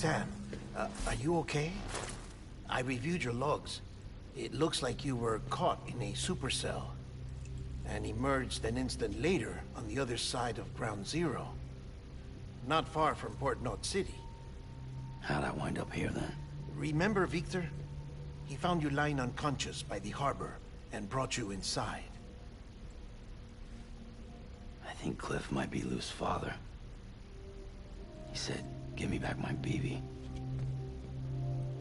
Sam, are you okay? I reviewed your logs. It looks like you were caught in a supercell and emerged an instant later on the other side of Ground Zero. Not far from Port Knot City. How'd I wind up here then? Remember Victor? He found you lying unconscious by the harbor and brought you inside. I think Cliff might be Lou's father. He said, give me back my BB.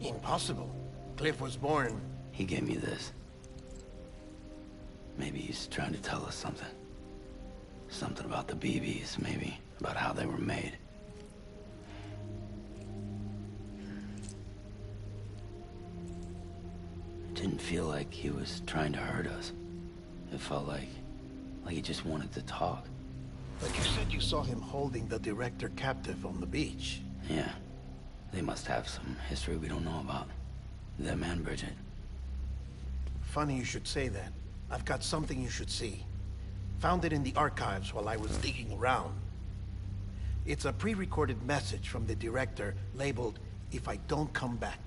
Impossible. Cliff was born... He gave me this. Maybe he's trying to tell us something. Something about the BBs, maybe. About how they were made. It didn't feel like he was trying to hurt us. It felt like he just wanted to talk. But you said you saw him holding the director captive on the beach. Yeah. They must have some history we don't know about. Them and Bridget. Funny you should say that. I've got something you should see. Found it in the archives while I was digging around. It's a pre-recorded message from the director labeled, "If I don't come back."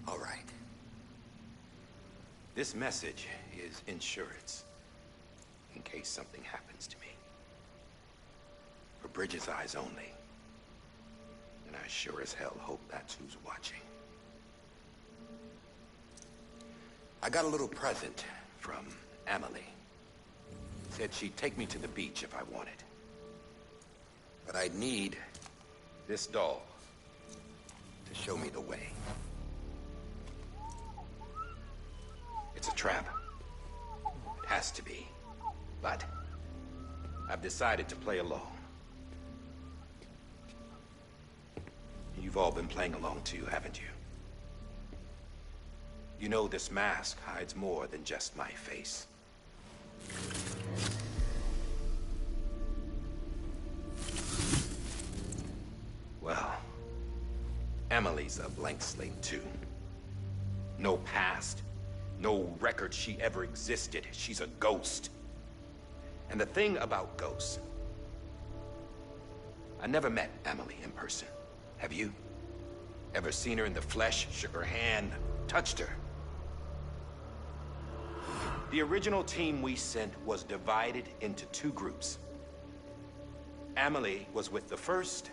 All right. This message is insurance, in case something happens to me. For Bridget's eyes only. And I sure as hell hope that's who's watching. I got a little present from Emily. Said she'd take me to the beach if I wanted. But I'd need this doll to show me the way. It's a trap. It has to be. But I've decided to play along. You've all been playing along too, haven't you? You know this mask hides more than just my face. Well, Emily's a blank slate too. No past. No record she ever existed. She's a ghost. And the thing about ghosts... I never met Emily in person. Have you? Ever seen her in the flesh, shook her hand, touched her? The original team we sent was divided into two groups. Emily was with the first.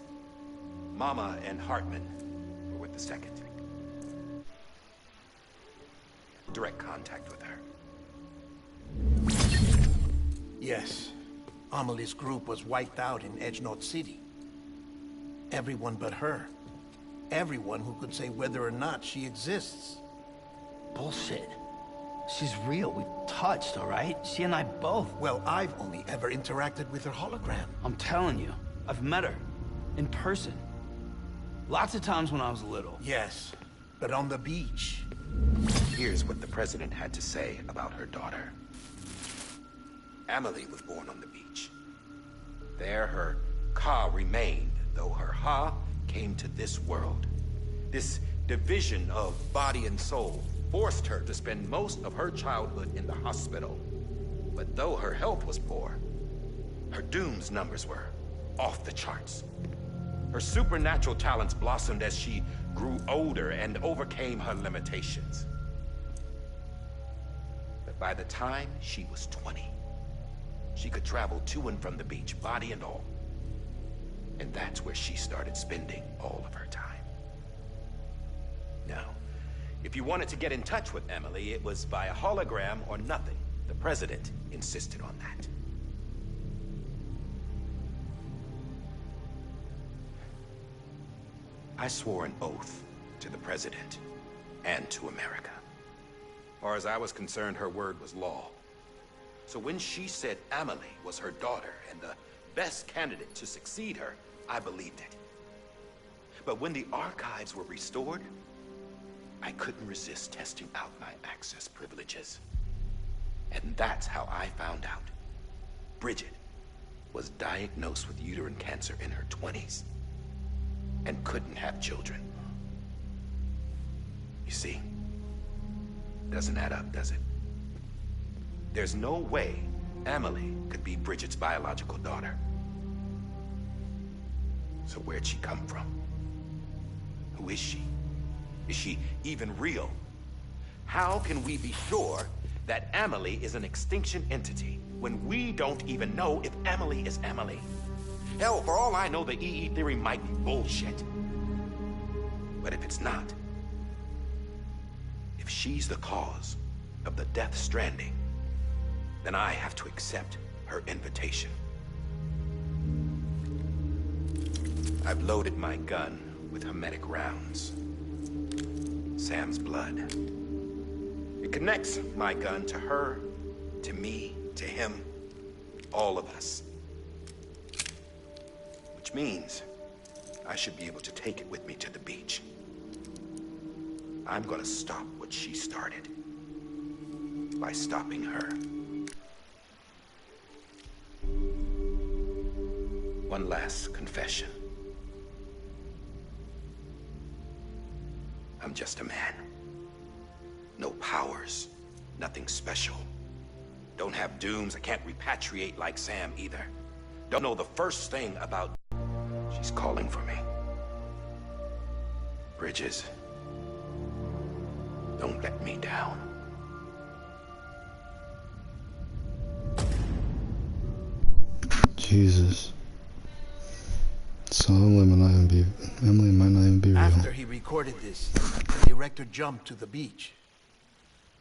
Mama and Hartman were with the second. Direct contact with her. Yes. Amelie's group was wiped out in Edge Knot City. Everyone but her. Everyone who could say whether or not she exists. Bullshit. She's real. We touched, all right? She and I both. Well, I've only ever interacted with her hologram. I'm telling you, I've met her. In person. Lots of times when I was little. Yes, but on the beach. Here's what the president had to say about her daughter. Emily was born on the beach. There her Ka remained, though her Ha came to this world. This division of body and soul forced her to spend most of her childhood in the hospital. But though her health was poor, her Doom's numbers were off the charts. Her supernatural talents blossomed as she grew older and overcame her limitations. But by the time she was 20, she could travel to and from the beach, body and all. And that's where she started spending all of her time. Now, if you wanted to get in touch with Emily, it was via hologram or nothing. The president insisted on that. I swore an oath to the president and to America. As far as I was concerned, her word was law. So when she said Emily was her daughter and the best candidate to succeed her, I believed it. But when the archives were restored, I couldn't resist testing out my access privileges. And that's how I found out. Bridget was diagnosed with uterine cancer in her 20s. and couldn't have children. You see, doesn't add up, does it? There's no way Amelie could be Bridget's biological daughter. So where'd she come from? Who is she? Is she even real? How can we be sure that Amelie is an extinction entity when we don't even know if Amelie is Amelie? Hell, for all I know, the EE theory might be bullshit. But if it's not, if she's the cause of the DeathStranding, then I have to accept her invitation. I've loaded my gun with hermetic rounds. Sam's blood. It connects my gun to her, to me, to him, all of us. Which means I should be able to take it with me to the beach. I'm gonna stop what she started by stopping her. One last confession. I'm just a man. No powers, nothing special. Don't have dooms, I can't repatriate like Sam either. Don't know the first thing about... She's calling for me. Bridges, don't let me down. Jesus. So Emily might not even be real. After he recorded this, the director jumped to the beach.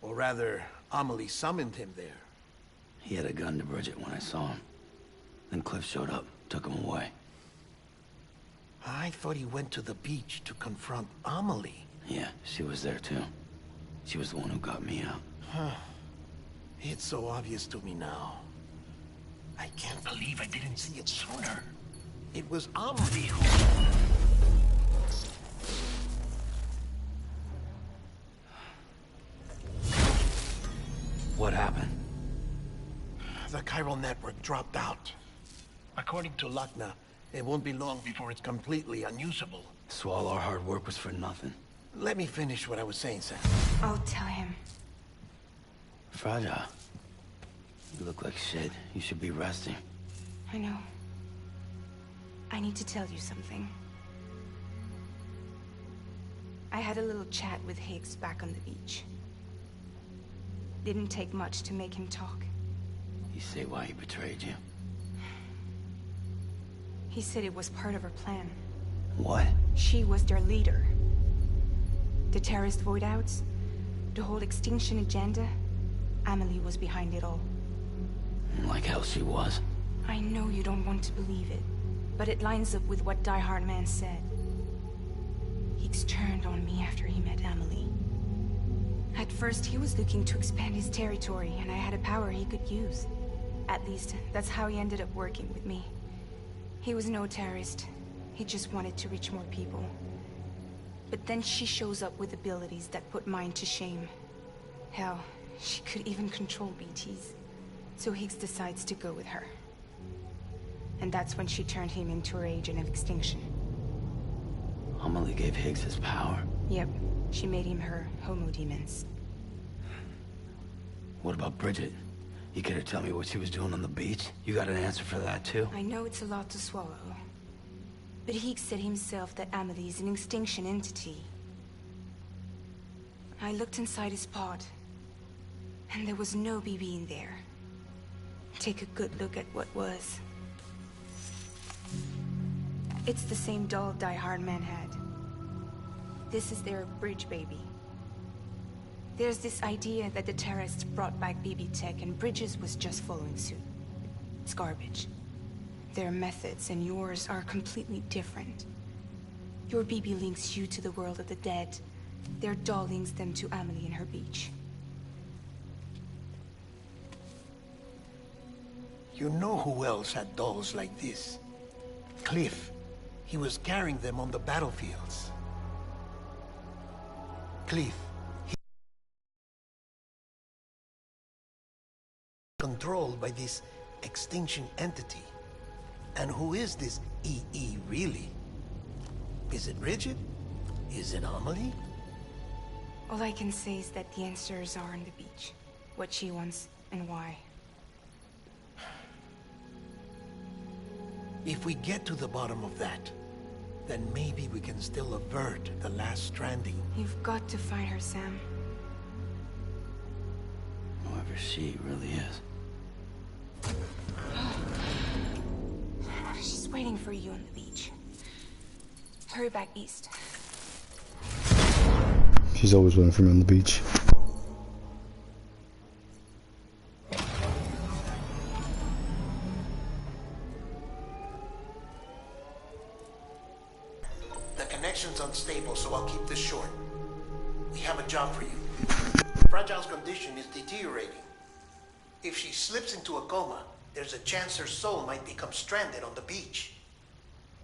Or rather, Amelie summoned him there. He had a gun to Bridget when I saw him. Then Cliff showed up, took him away. I thought he went to the beach to confront Amelie. Yeah, she was there too. She was the one who got me out. It's so obvious to me now. I can't believe I didn't see it sooner. It was Amelie who... What happened? The chiral network dropped out. According to Luckna, it won't be long before it's completely unusable. So all our hard work was for nothing. Let me finish what I was saying, Sam. I'll tell him. Fragile. You look like shit. You should be resting. I know. I need to tell you something. I had a little chat with Higgs back on the beach. Didn't take much to make him talk. You say why he betrayed you? He said it was part of her plan. What? She was their leader. The terrorist void-outs, the whole extinction agenda, Amelie was behind it all. Like hell she was. I know you don't want to believe it, but it lines up with what Die Hard Man said. Higgs turned on me after he met Amelie. At first, he was looking to expand his territory, and I had a power he could use. At least, that's how he ended up working with me. He was no terrorist. He just wanted to reach more people. But then she shows up with abilities that put mine to shame. Hell, she could even control BTs. So Higgs decides to go with her. And that's when she turned him into her agent of extinction. Amelie gave Higgs his power. Yep, she made him her homo demons. What about Bridget? You care to tell me what she was doing on the beach? You got an answer for that too? I know it's a lot to swallow. But Higgs said himself that Amelie is an extinction entity. I looked inside his pod, and there was no BB in there. Take a good look at what was. It's the same doll Die Hard Man had. This is their bridge baby. There's this idea that the terrorists brought back BB tech and Bridges was just following suit. It's garbage. Their methods and yours are completely different. Your BB links you to the world of the dead. Their doll links them to Amelie and her beach. You know who else had dolls like this? Cliff. He was carrying them on the battlefields. Cliff. He controlled by this extinction entity. And who is this EE really? Is it Bridget? Is it Amelie? All I can say is that the answers are on the beach. What she wants and why. If we get to the bottom of that, then maybe we can still avert the last stranding. You've got to find her, Sam. Whoever she really is. She's waiting for you on the beach. Hurry back east. She's always waiting for me on the beach. The connection's unstable, so I'll keep this short. We have a job for you. Fragile's condition is deteriorating. If she slips into a coma, there's a chance her soul might become stranded on the beach.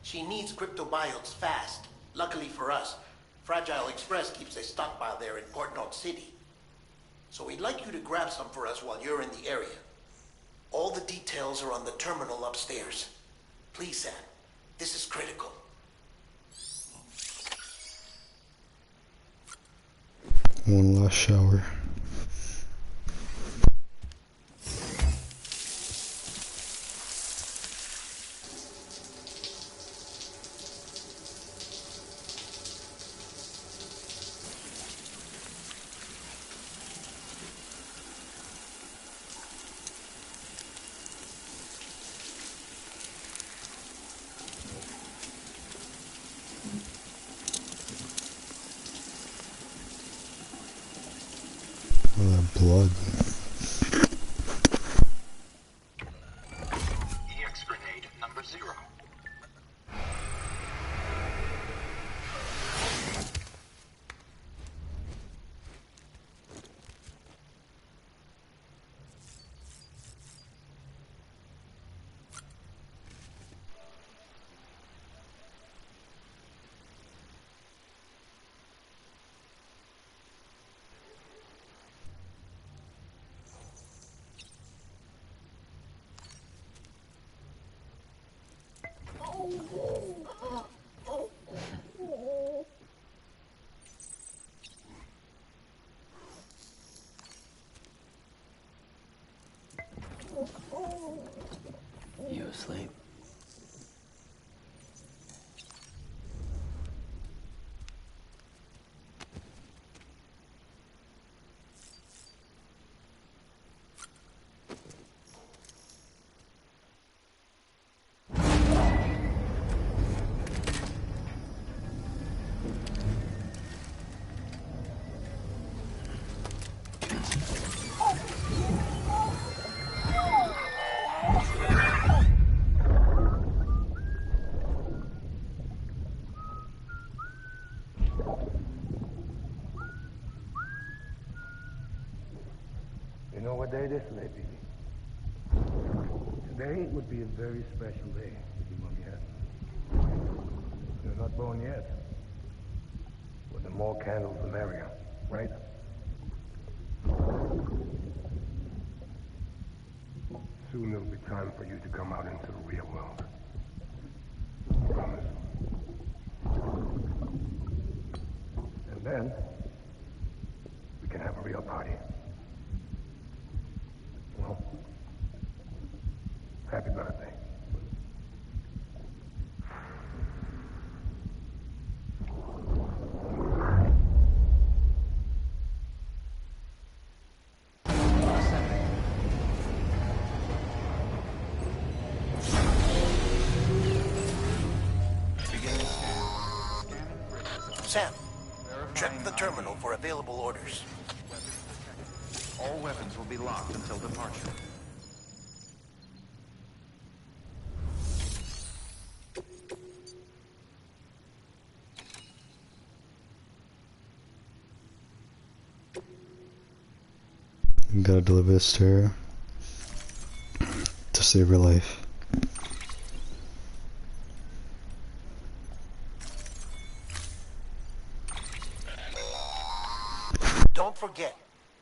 She needs cryptobiotes fast. Luckily for us, Fragile Express keeps a stockpile there in Port North City. So we'd like you to grab some for us while you're in the area. All the details are on the terminal upstairs. Please, Sam. This is critical. One last shower. Oh, that blood. EX grenade number 0. You asleep? You know what day this may be? Today would be a very special day if your mom yet. You're not born yet. But the more candles, the merrier, right? Soon it'll be time for you to come out into the real world. Promise. And then, we can have a real party. Well, happy birthday. Sam, check the terminal for available orders. All weapons will be locked until departure. You gotta deliver this to her to save her life. Don't forget,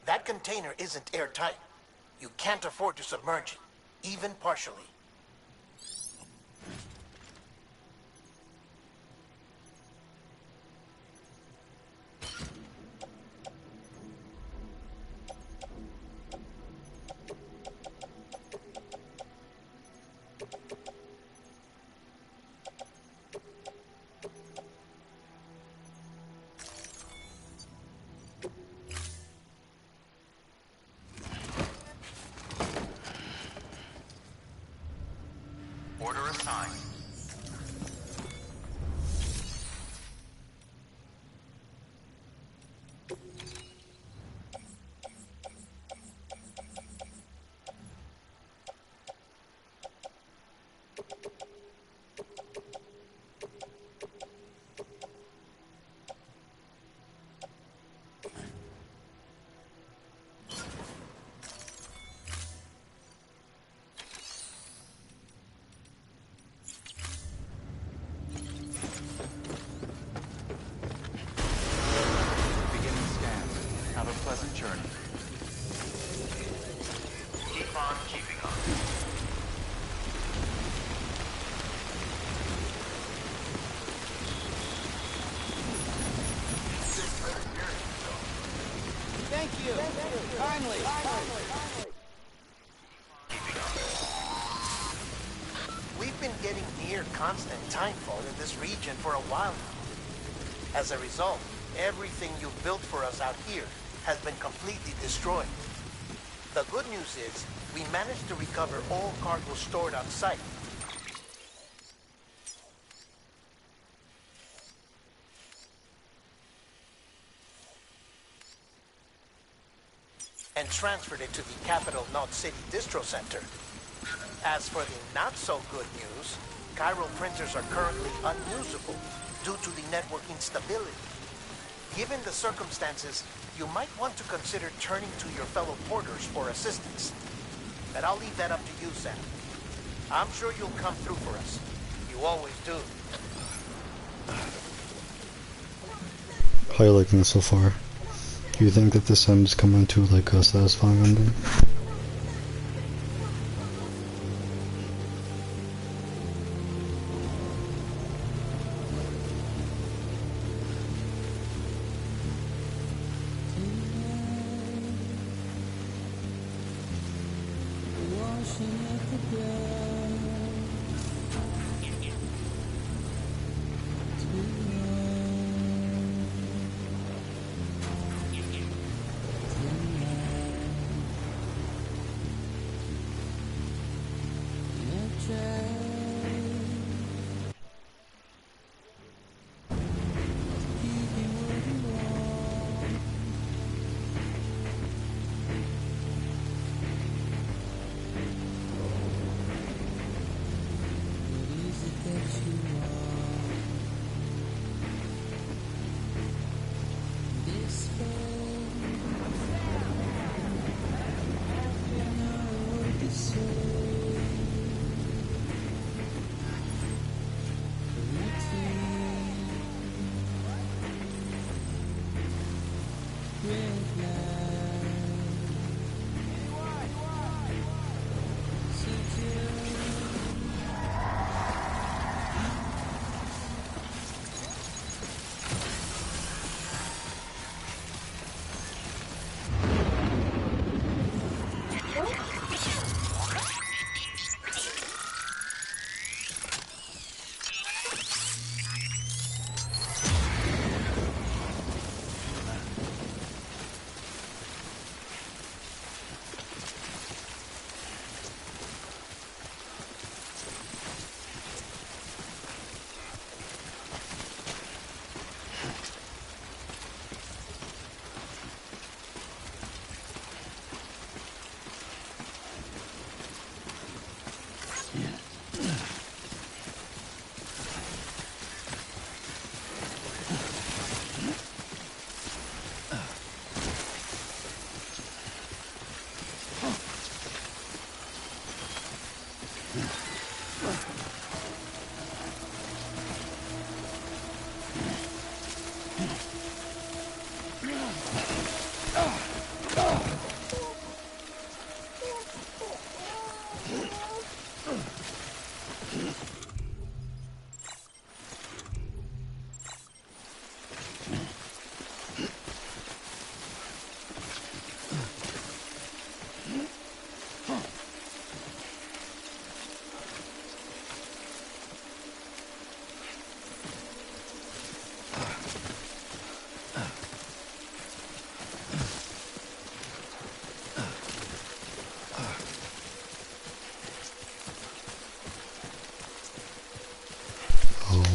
that container isn't airtight. You can't afford to submerge it, even partially. Order assigned. Have a pleasant journey. Keep on keeping on. Thank you. Kindly. We've been getting near constant timefall in this region for a while now. As a result, everything you've built for us out here has been completely destroyed. The good news is, we managed to recover all cargo stored on site. And transferred it to the Capital Knot City Distro Center. As for the not-so-good news, Chiral printers are currently unusable due to the network instability. Given the circumstances, you might want to consider turning to your fellow porters for assistance. But I'll leave that up to you, Sam. I'm sure you'll come through for us. You always do. How are you liking this so far? Do you think that this end's coming to like a satisfying ending?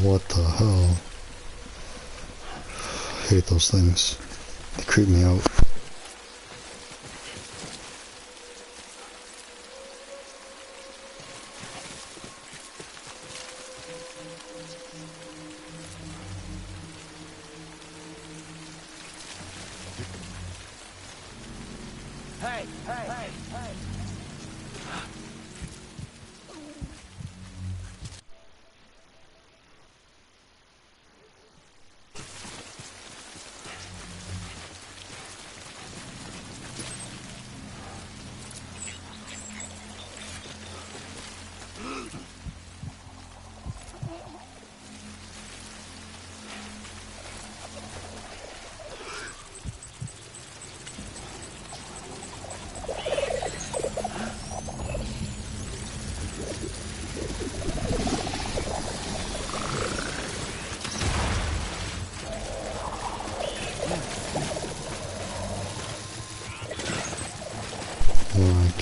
What the hell? I hate those things. They creep me out.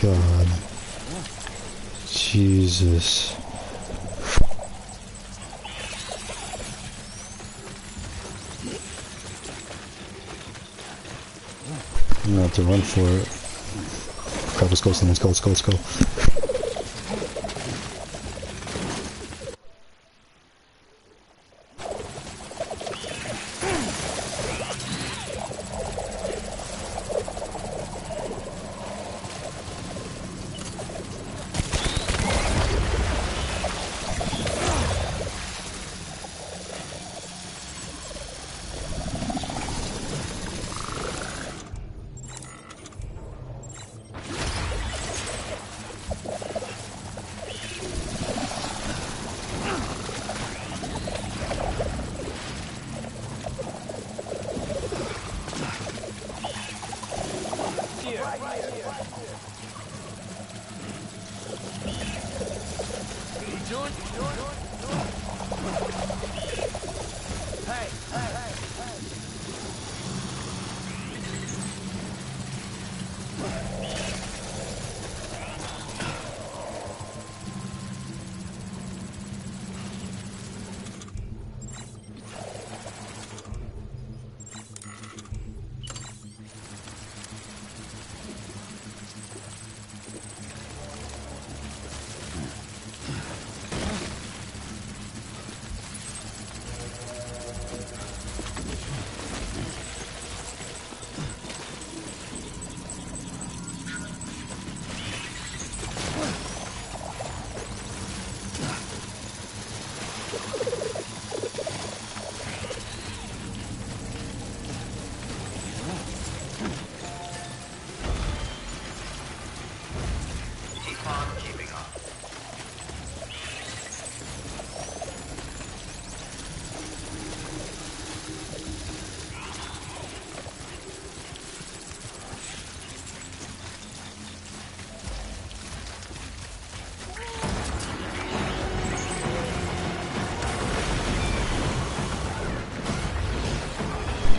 God. Jesus. I'm gonna have to run for it. Crap, let's go, let's go, let's go, let's go.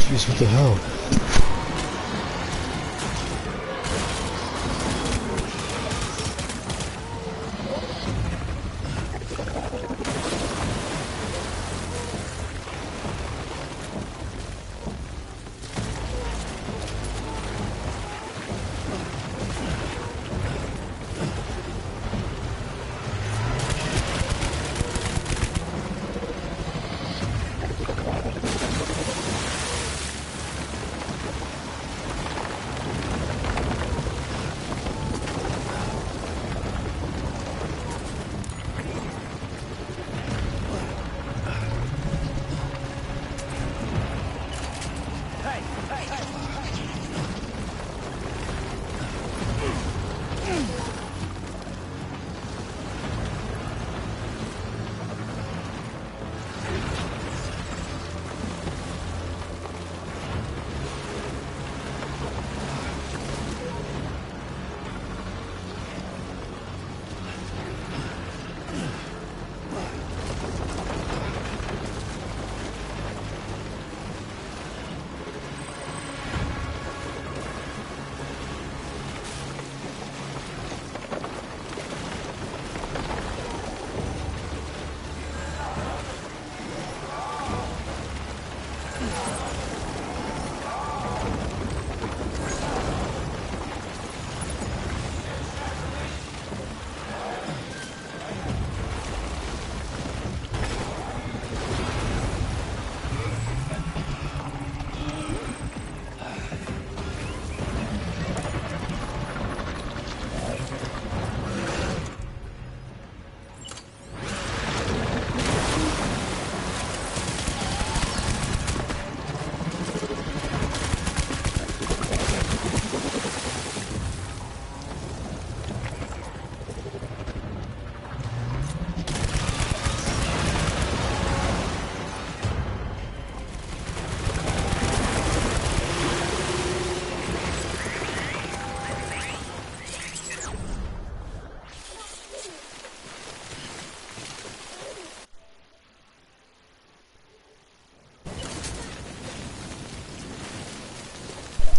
Jeez, what the hell?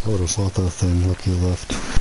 I would have fought that thing, lucky you left.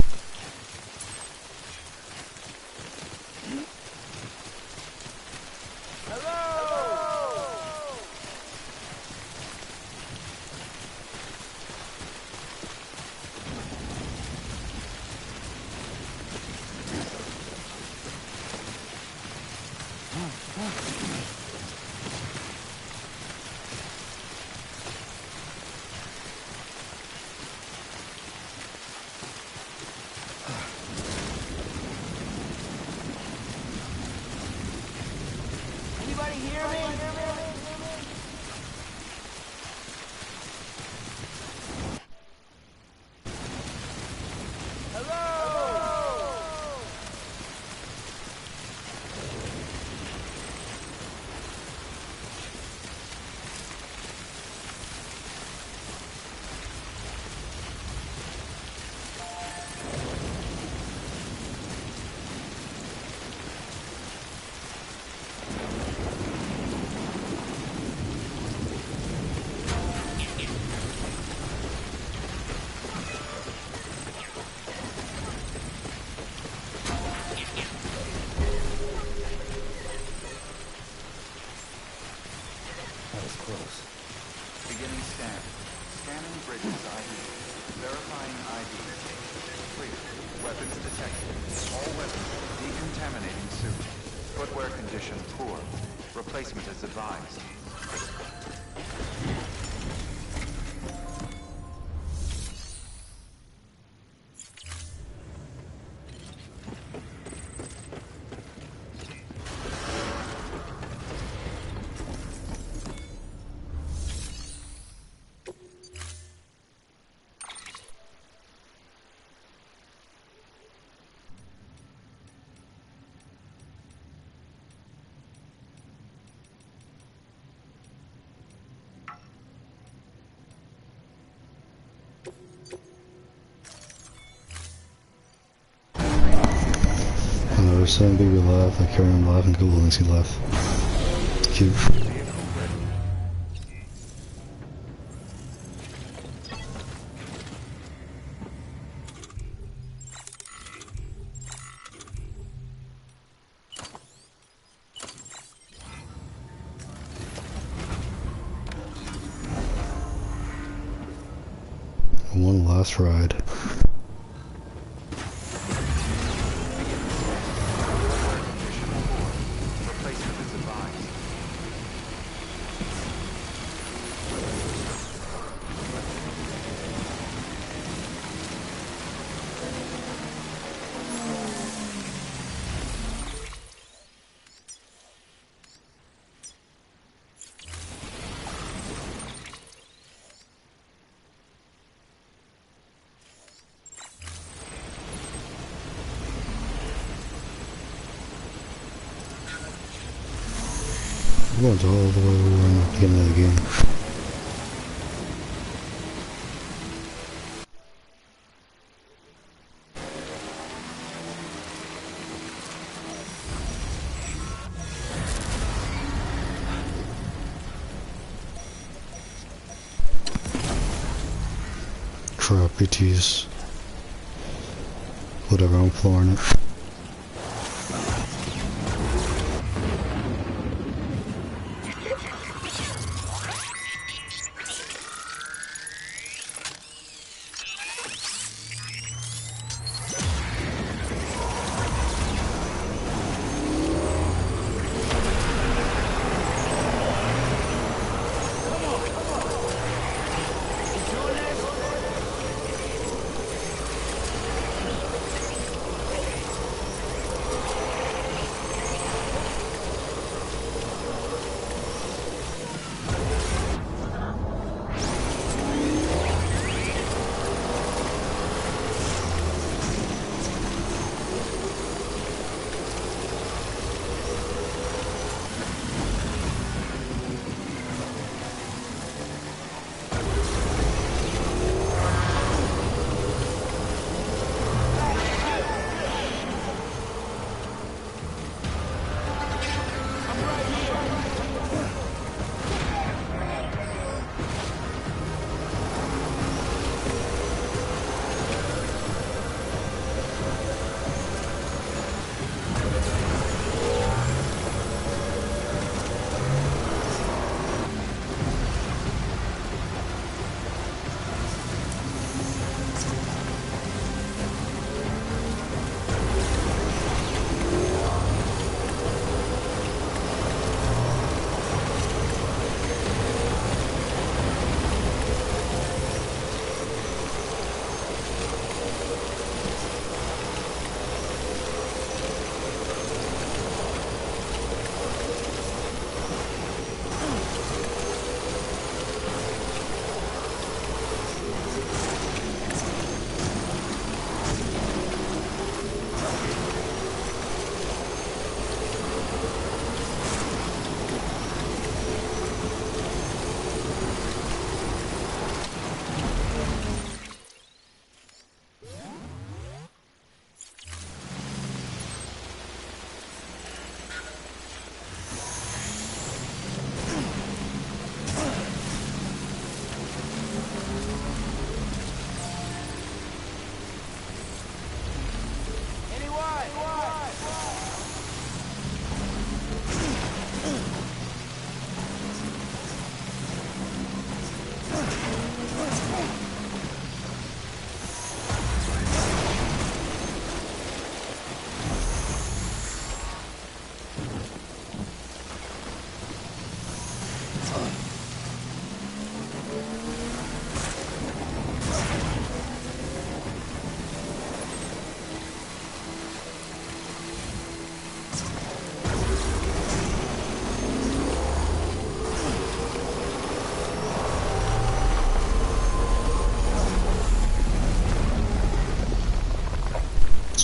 Beginning scan. Scanning bridges ID. Verifying ID. Clear. Weapons detected. All weapons decontaminating suit. Footwear condition poor. Replacement is advised. Some baby laugh, I carry him laughing, cool things he laugh. Cute. One last ride. I'm going to all the way over in the beginning of the game. Crap, BTs. Whatever, I'm flooring it.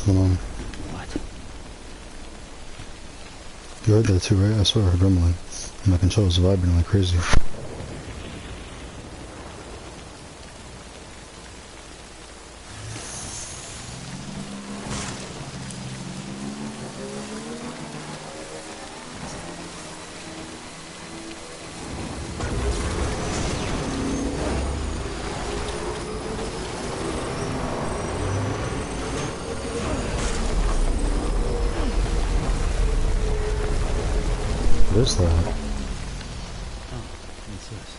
going on? What? You heard that too, right? I swear I heard rumbling. And my controls vibrating like crazy. What is that? Oh, what's this?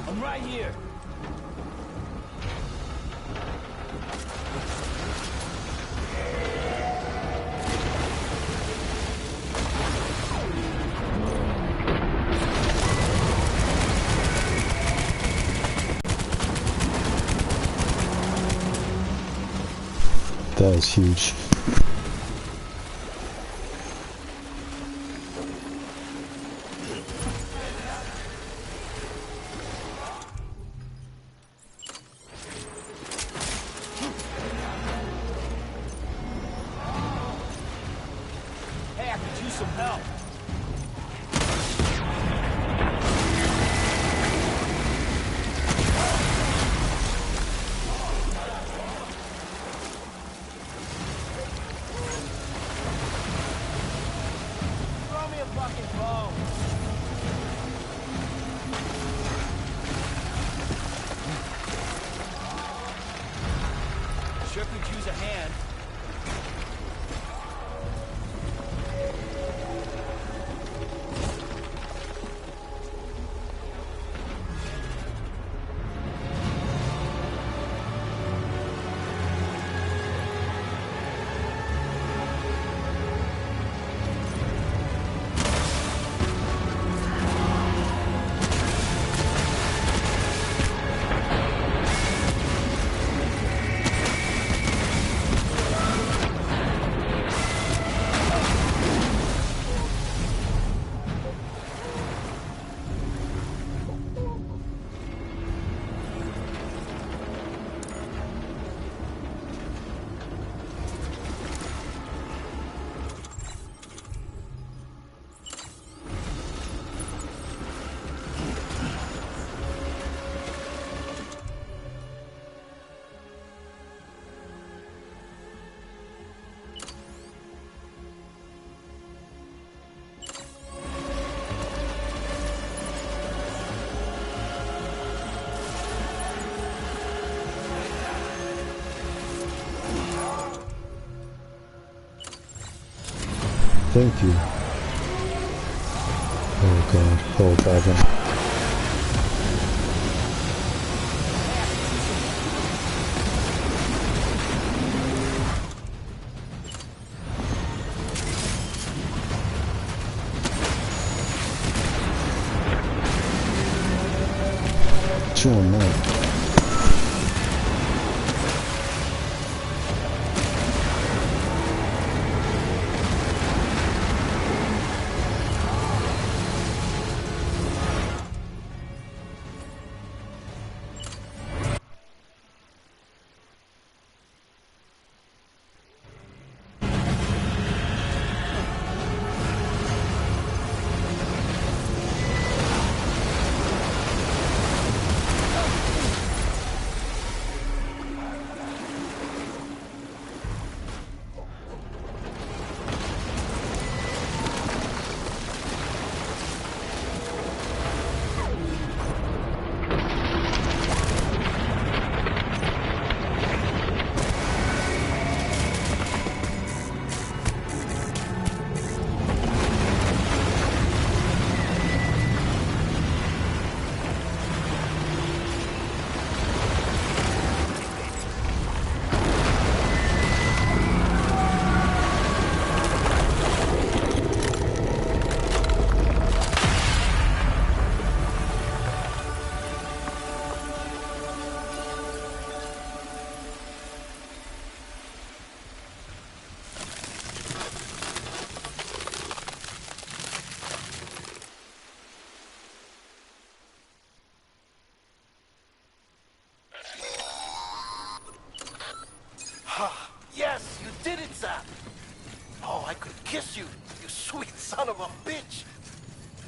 I'm right here. That is huge. Hey, I could use some help. Throw me a fucking bone. Sure could use a hand. Thank you. Oh god. Oh god. Chewing that. Yes, you did it, Sam. Oh, I could kiss you, you sweet son of a bitch.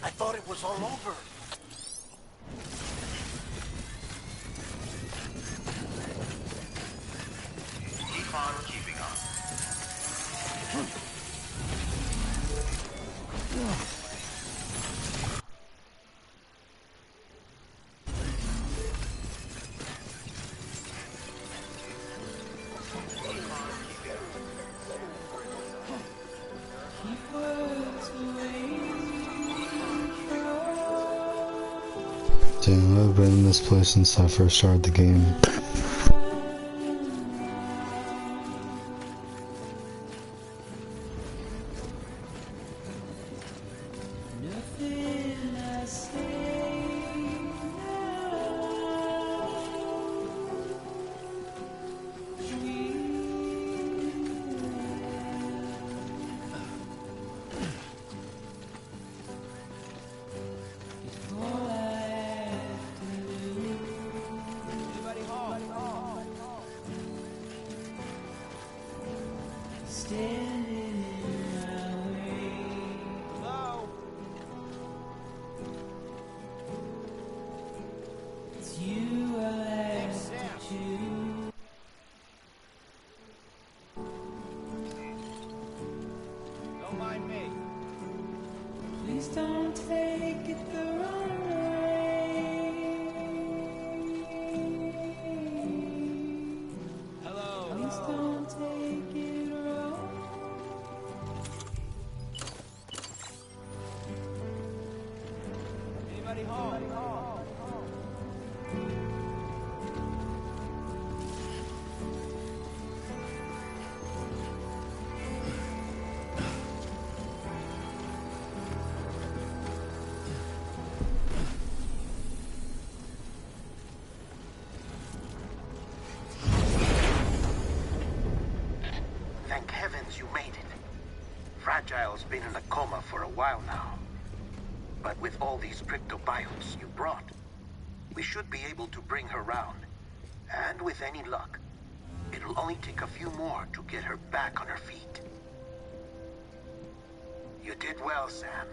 I thought it was all over. Keep on keeping on. Damn, I've been in this place since I first started the game. Don't mind me. Please don't take it the wrong way. Hello. Please don't take it wrong. Anybody home? Thank heavens you made it. Fragile's been in a coma for a while now. But with all these cryptobiotes you brought, we should be able to bring her round. And with any luck, it'll only take a few more to get her back on her feet. You did well, Sam.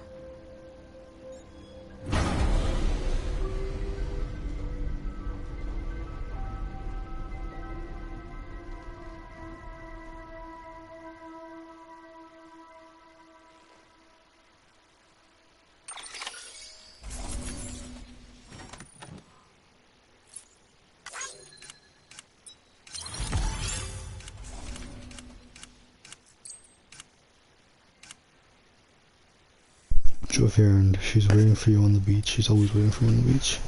dropped you off here and she's waiting for you on the beach. She's always waiting for you on the beach.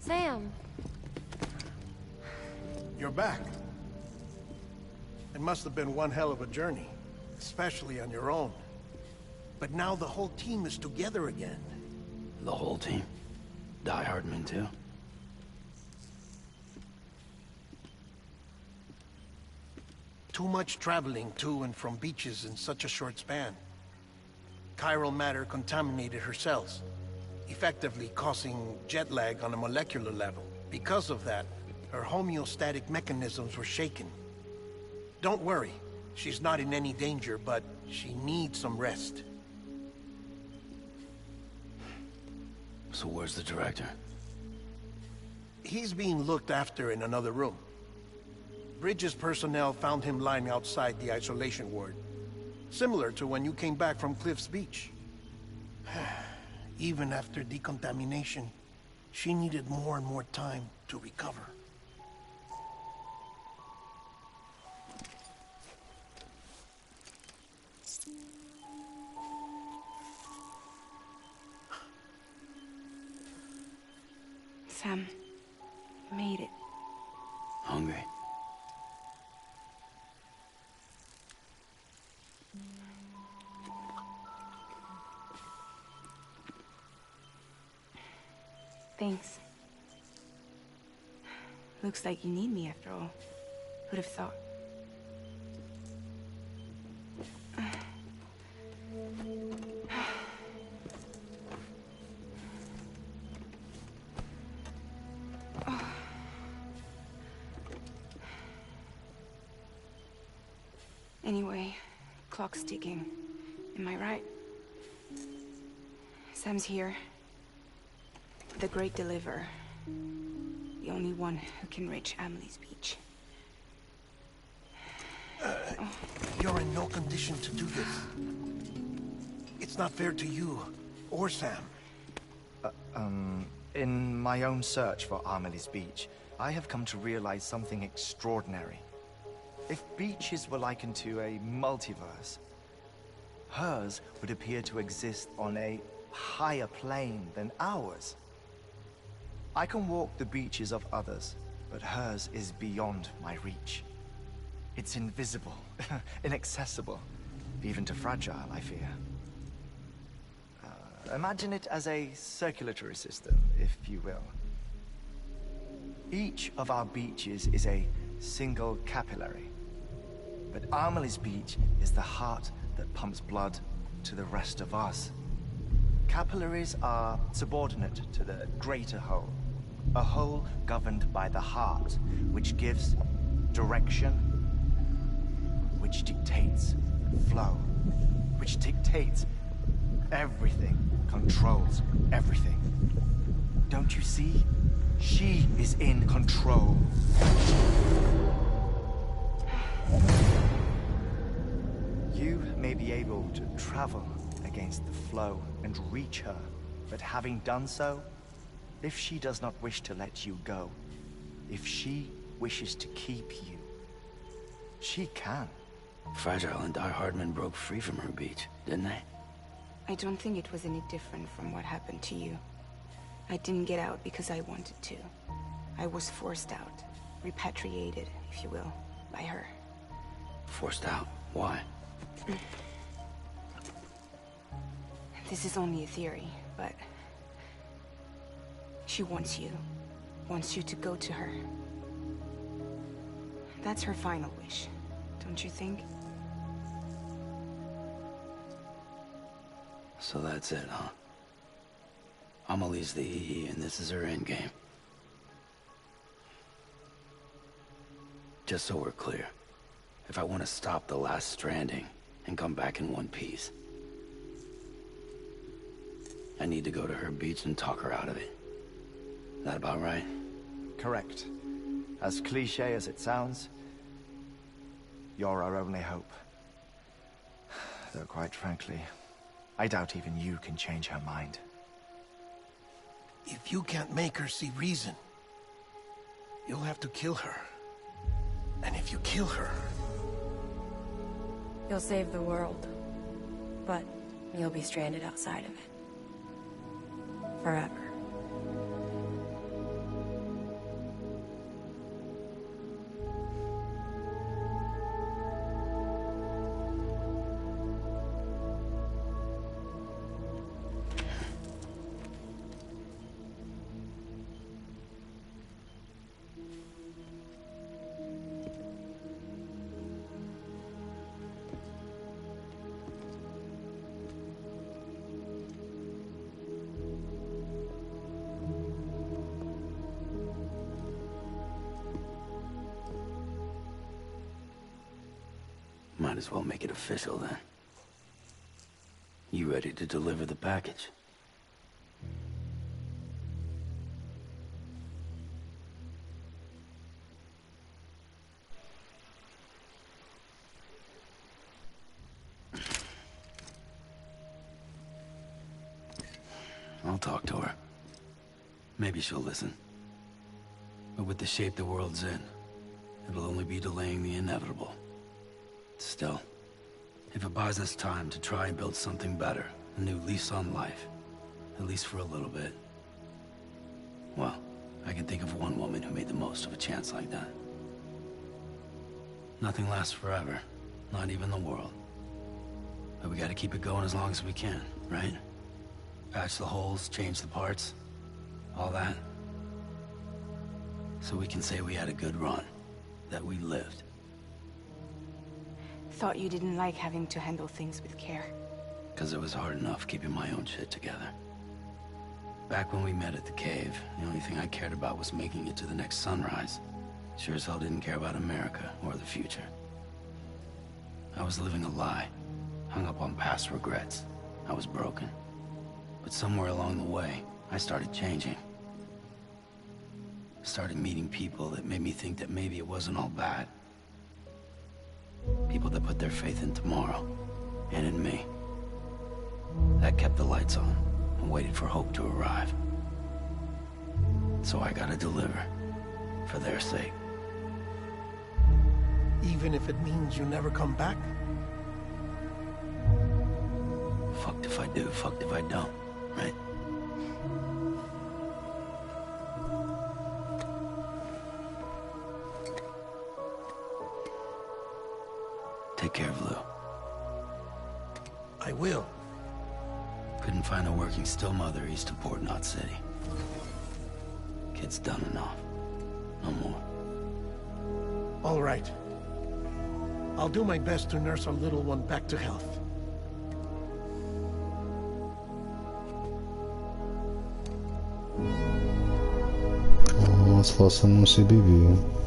Sam. You're back. It must have been one hell of a journey, especially on your own. But now the whole team is together again. The whole team? Die Hardman too? Too much traveling to and from beaches in such a short span. Chiral matter contaminated her cells, effectively causing jet lag on a molecular level. Because of that, her homeostatic mechanisms were shaken. Don't worry, she's not in any danger, but she needs some rest. So where's the director? He's being looked after in another room. Bridges personnel found him lying outside the isolation ward. Similar to when you came back from Cliff's Beach. Even after decontamination, she needed more and more time to recover. Sam, you made it. Hungry? Thanks. Looks like you need me after all. Who'd have thought? Anyway, clock's ticking. Am I right? Sam's here. The Great Deliverer. The only one who can reach Amelie's beach. You're in no condition to do this. It's not fair to you, or Sam. In my own search for Amelie's beach, I have come to realize something extraordinary. If beaches were likened to a multiverse, hers would appear to exist on a higher plane than ours. I can walk the beaches of others, but hers is beyond my reach. It's invisible, inaccessible, even to Fragile, I fear. Imagine it as a circulatory system, if you will. Each of our beaches is a single capillary, but Amelie's beach is the heart that pumps blood to the rest of us. Capillaries are subordinate to the greater whole, a whole governed by the heart, which gives direction, which dictates flow, which dictates everything, controls everything. Don't you see? She is in control. You may be able to travel against the flow and reach her, but having done so, if she does not wish to let you go, if she wishes to keep you, she can. Fragile and Die Hardman broke free from her beach, didn't they? I don't think it was any different from what happened to you. I didn't get out because I wanted to. I was forced out. Repatriated, if you will, by her. Forced out? Why? This is only a theory, but... she wants you. Wants you to go to her. That's her final wish, don't you think? So that's it, huh? Amelie's the EE, and this is her endgame. Just so we're clear, if I want to stop the last stranding and come back in one piece, I need to go to her beach and talk her out of it. That about right? Correct. As cliche as it sounds, you're our only hope. Though quite frankly, I doubt even you can change her mind. If you can't make her see reason, you'll have to kill her. And if you kill her... You'll save the world, but you'll be stranded outside of it. Forever. Might as well make it official then. You ready to deliver the package? I'll talk to her. Maybe she'll listen. But with the shape the world's in, it'll only be delaying the inevitable. Still, if it buys us time to try and build something better, a new lease on life, at least for a little bit, well, I can think of one woman who made the most of a chance like that. Nothing lasts forever, not even the world. But we gotta keep it going as long as we can, right? Patch the holes, change the parts, all that. So we can say we had a good run, that we lived. Thought you didn't like having to handle things with care. 'Cause it was hard enough keeping my own shit together. Back when we met at the cave, the only thing I cared about was making it to the next sunrise. Sure as hell didn't care about America or the future. I was living a lie, hung up on past regrets. I was broken. But somewhere along the way, I started changing. Started meeting people that made me think that maybe it wasn't all bad. People that put their faith in tomorrow, and in me. That kept the lights on, and waited for hope to arrive. So I gotta deliver, for their sake. Even if it means you never come back? Fucked if I do, fucked if I don't, right? Take care of Lou. I will. Couldn't find a working still mother east of Port Knot City. Kid's done enough. No more. All right. I'll do my best to nurse our little one back to health. Nossa, faça não se bebeu.